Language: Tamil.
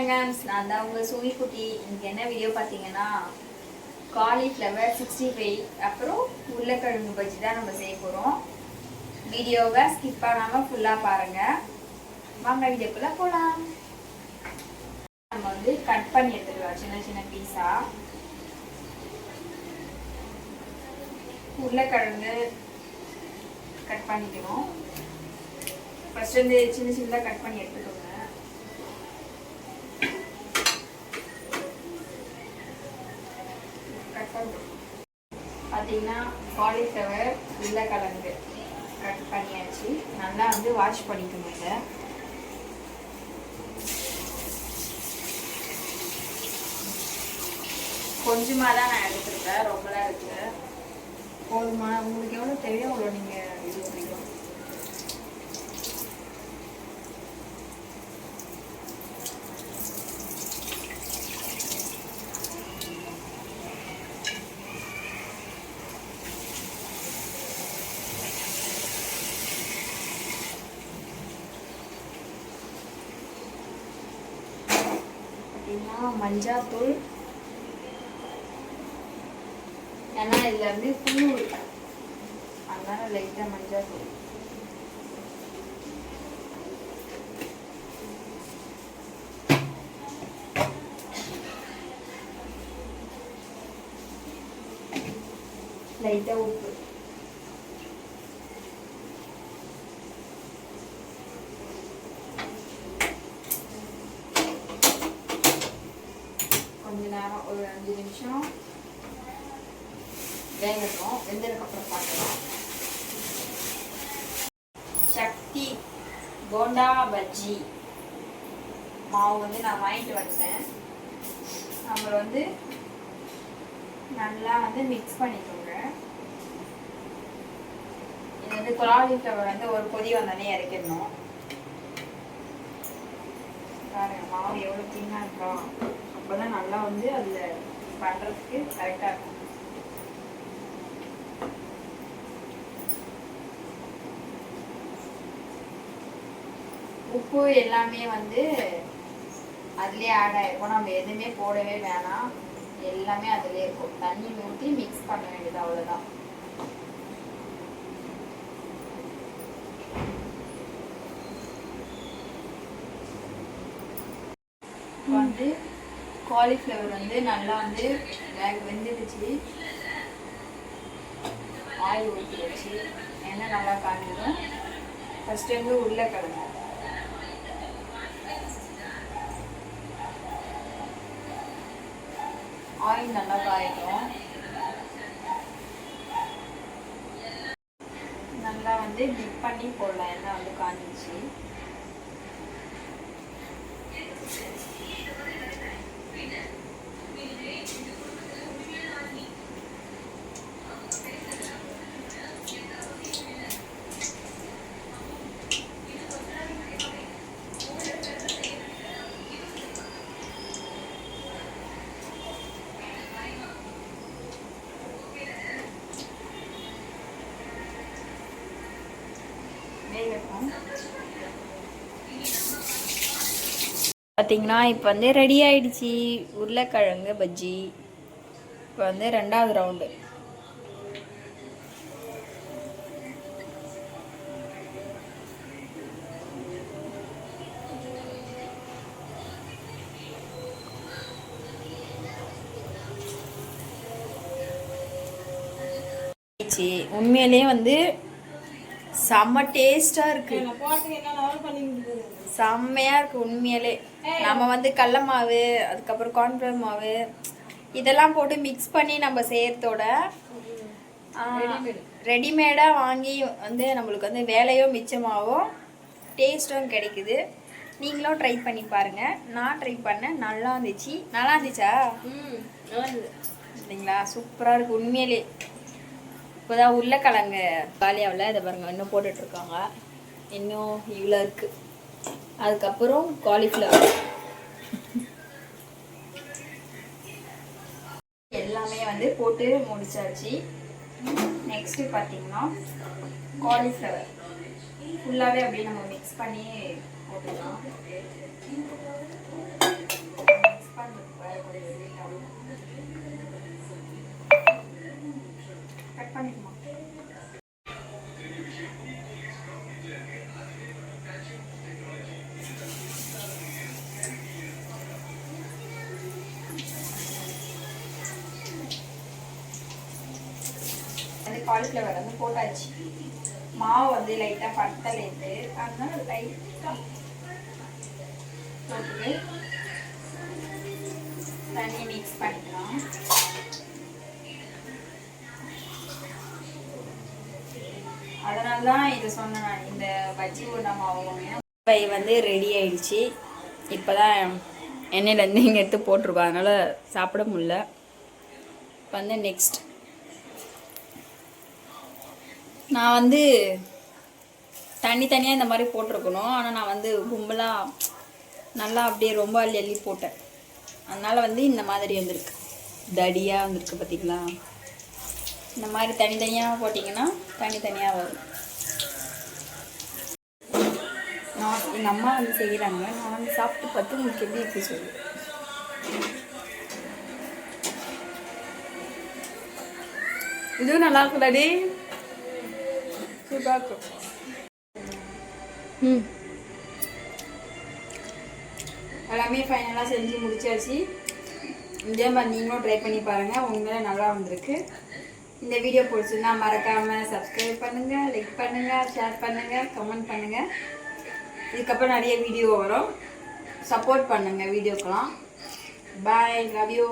ஃப்ரெண்ட்ஸ், நான் தான் உங்கள் சூவி குட்டி. இன்னைக்கு என்ன வீடியோ பார்த்தீங்கன்னா, காலிஃப்ளவர் 65 அப்புறம் உருளைக்கிழங்கு பஜ்ஜி தான் நம்ம செய்ய போகிறோம். வீடியோவை ஸ்கிப் பண்ணாமல் ஃபுல்லாக பாருங்கள். வாங்க வீடியோக்குள்ளே போகலாம். நம்ம வந்து கட் பண்ணி எடுத்துக்கலாம் சின்ன சின்ன பீஸாக. உருளைக்கிழங்கு கட் பண்ணிக்கணும். ஃபர்ஸ்ட் வந்து சின்ன சின்னதாக கட் பண்ணி எடுத்துக்கோங்க. பார்த்தீங்கன்னா காலிஃப்ளவர் உருளைக்கிழங்கு கட் பண்ணியாச்சு. நல்லா வந்து வாஷ் பண்ணிக்கணும். இதை கொஞ்சமாக தான் நான் எடுத்துருக்கேன், ரொம்பலாம் இருக்கு. போதுமா? உங்களுக்கு எவ்வளோ தேவையோ அவ்வளோ நீங்கள் இது பண்ணிக்கலாம். மஞ்சாத்தூள், ஏன்னா இதுல வந்து புழு இருக்கு, அதனால லைட்டா மஞ்சாத்தூள். லைட்டா உப்பு, கொஞ்ச நேரம் ஒரு 5 நிமிஷம் வேகட்டும். வெந்ததுக்கப்புறம் பார்க்கலாம். சக்தி போண்டா பஜ்ஜி மாவு வந்து நான் வாங்கிட்டு வந்தேன். நம்ம வந்து நல்லா வந்து மிக்ஸ் பண்ணிக்கோங்க. இது வந்து காலிஃப்ளவர் வந்து ஒரு கொதி வந்தானே இறக்கிடணும். பாருங்க மாவு எவ்வளோ தின்னாக இருக்கா, அப்போதான் நல்லா வந்து அதில் பண்ணுறதுக்கு கரெக்டாக இருக்கும். உப்பு எல்லாமே வந்து அதுலேயே ஆட் ஆகிருக்கும். நம்ம எதுவுமே போடவே வேணாம், எல்லாமே அதுலேயே இருக்கும். தண்ணி ஊற்றி மிக்ஸ் பண்ண வேண்டியது, அவ்வளோதான். வந்து காலிஃப்ளவர் வந்து நல்லா வந்து வெந்துடுச்சு. ஆயில் ஊற்றி வச்சு எண்ணெய் நல்லா காய்ஞ்சிடும். ஃபர்ஸ்ட் வந்து உருளைக்கிழங்கு ஆயில் நல்லா காயிடும். நல்லா வந்து டிப் பண்ணி போடலாம். எண்ணெய் வந்து காஞ்சிச்சு. பார்த்தீங்கன்னா இப்போ வந்து ரெடி ஆயிடுச்சு உருளைக்கிழங்கு பஜ்ஜி. இப்போ வந்து 2வது ரவுண்டு. உண்மையிலே வந்து செம்ம டேஸ்டா இருக்கு, செம்மையா இருக்கு உண்மையிலே. நம்ம வந்து கடல மாவு, அதுக்கப்புறம் கார்ன்ஃப்ளவர் மாவு இதெல்லாம் போட்டு மிக்ஸ் பண்ணி நம்ம செய்யறதோட ரெடிமேடாக வாங்கி வந்து நம்மளுக்கு வந்து வேலையும் மிச்சமாகவும் டேஸ்ட்டும் கிடைக்குது. நீங்களும் ட்ரை பண்ணி பாருங்க. நான் ட்ரை பண்ணேன், நல்லா இருந்துச்சு. நல்லா இருந்துச்சா? இல்லைங்களா? சூப்பராக இருக்கு உண்மையிலே. இப்போதான் உருளைக்கிழங்கு காலியாவில் இதை பாருங்க, இன்னும் போட்டுட்ருக்காங்க. இன்னும் இவ்வளோ இருக்குது. அதுக்கப்புறம் காலிஃப்ளவர் எல்லாமே வந்து போட்டு முடிச்சாச்சு. நெக்ஸ்ட்டு பார்த்தீங்கன்னா காலிஃப்ளவர் ஃபுல்லாகவே அப்படியே நம்ம மிக்ஸ் பண்ணி போட்டுக்கலாம். காலிஃப்ளவர் வந்து போட்டாச்சு. மாவு வந்து லைட்டாக பத்தலைட்டு, அதனால லைட்டாக போட்டு தண்ணி மிக்ஸ் பண்ணிக்கலாம். அதனால தான் இதை சொன்னேன் நான், இந்த பஜ்ஜி உருண்டை மாவு வந்து ரெடி ஆயிடுச்சு. இப்போ தான் எண்ணெயிலேருந்து இங்கே எடுத்து போட்டிருக்கோம், அதனால் சாப்பிட முடியல. இப்போ வந்து நெக்ஸ்ட் நான் வந்து தனித்தனியாக இந்த மாதிரி போட்டிருக்கணும். ஆனால் நான் வந்து கும்பலாக நல்லா அப்படியே ரொம்ப அள்ளி போட்டேன். அதனால் வந்து இந்த மாதிரி வந்திருக்கு, தடியாக வந்திருக்கு. பார்த்திங்களா? இந்த மாதிரி தனித்தனியாக போட்டிங்கன்னா தனித்தனியாக வரும். நான் எங்கள் அம்மா வந்து செய்கிறாங்க, நான் வந்து சாப்பிட்டு பார்த்து உங்களுக்கு எப்படி இருக்கு சொல்லு. இதுவும் நல்லா இருக்குடாடி, சூப்பராக இருக்கும். எல்லாமே ஃபைனலாக செஞ்சு முடிச்சாச்சு. இதே மாதிரி நீங்களும் ட்ரை பண்ணி பாருங்கள், உண்மையிலே நல்லா வந்திருக்கு. இந்த வீடியோ பிடிச்சிருந்தா மறக்காமல் சப்ஸ்கிரைப் பண்ணுங்கள், லைக் பண்ணுங்கள், ஷேர் பண்ணுங்கள், கமெண்ட் பண்ணுங்கள். இதுக்கப்புறம் நிறைய வீடியோ வரும், சப்போர்ட் பண்ணுங்கள் வீடியோக்கெலாம். பாய், லவ் யூ.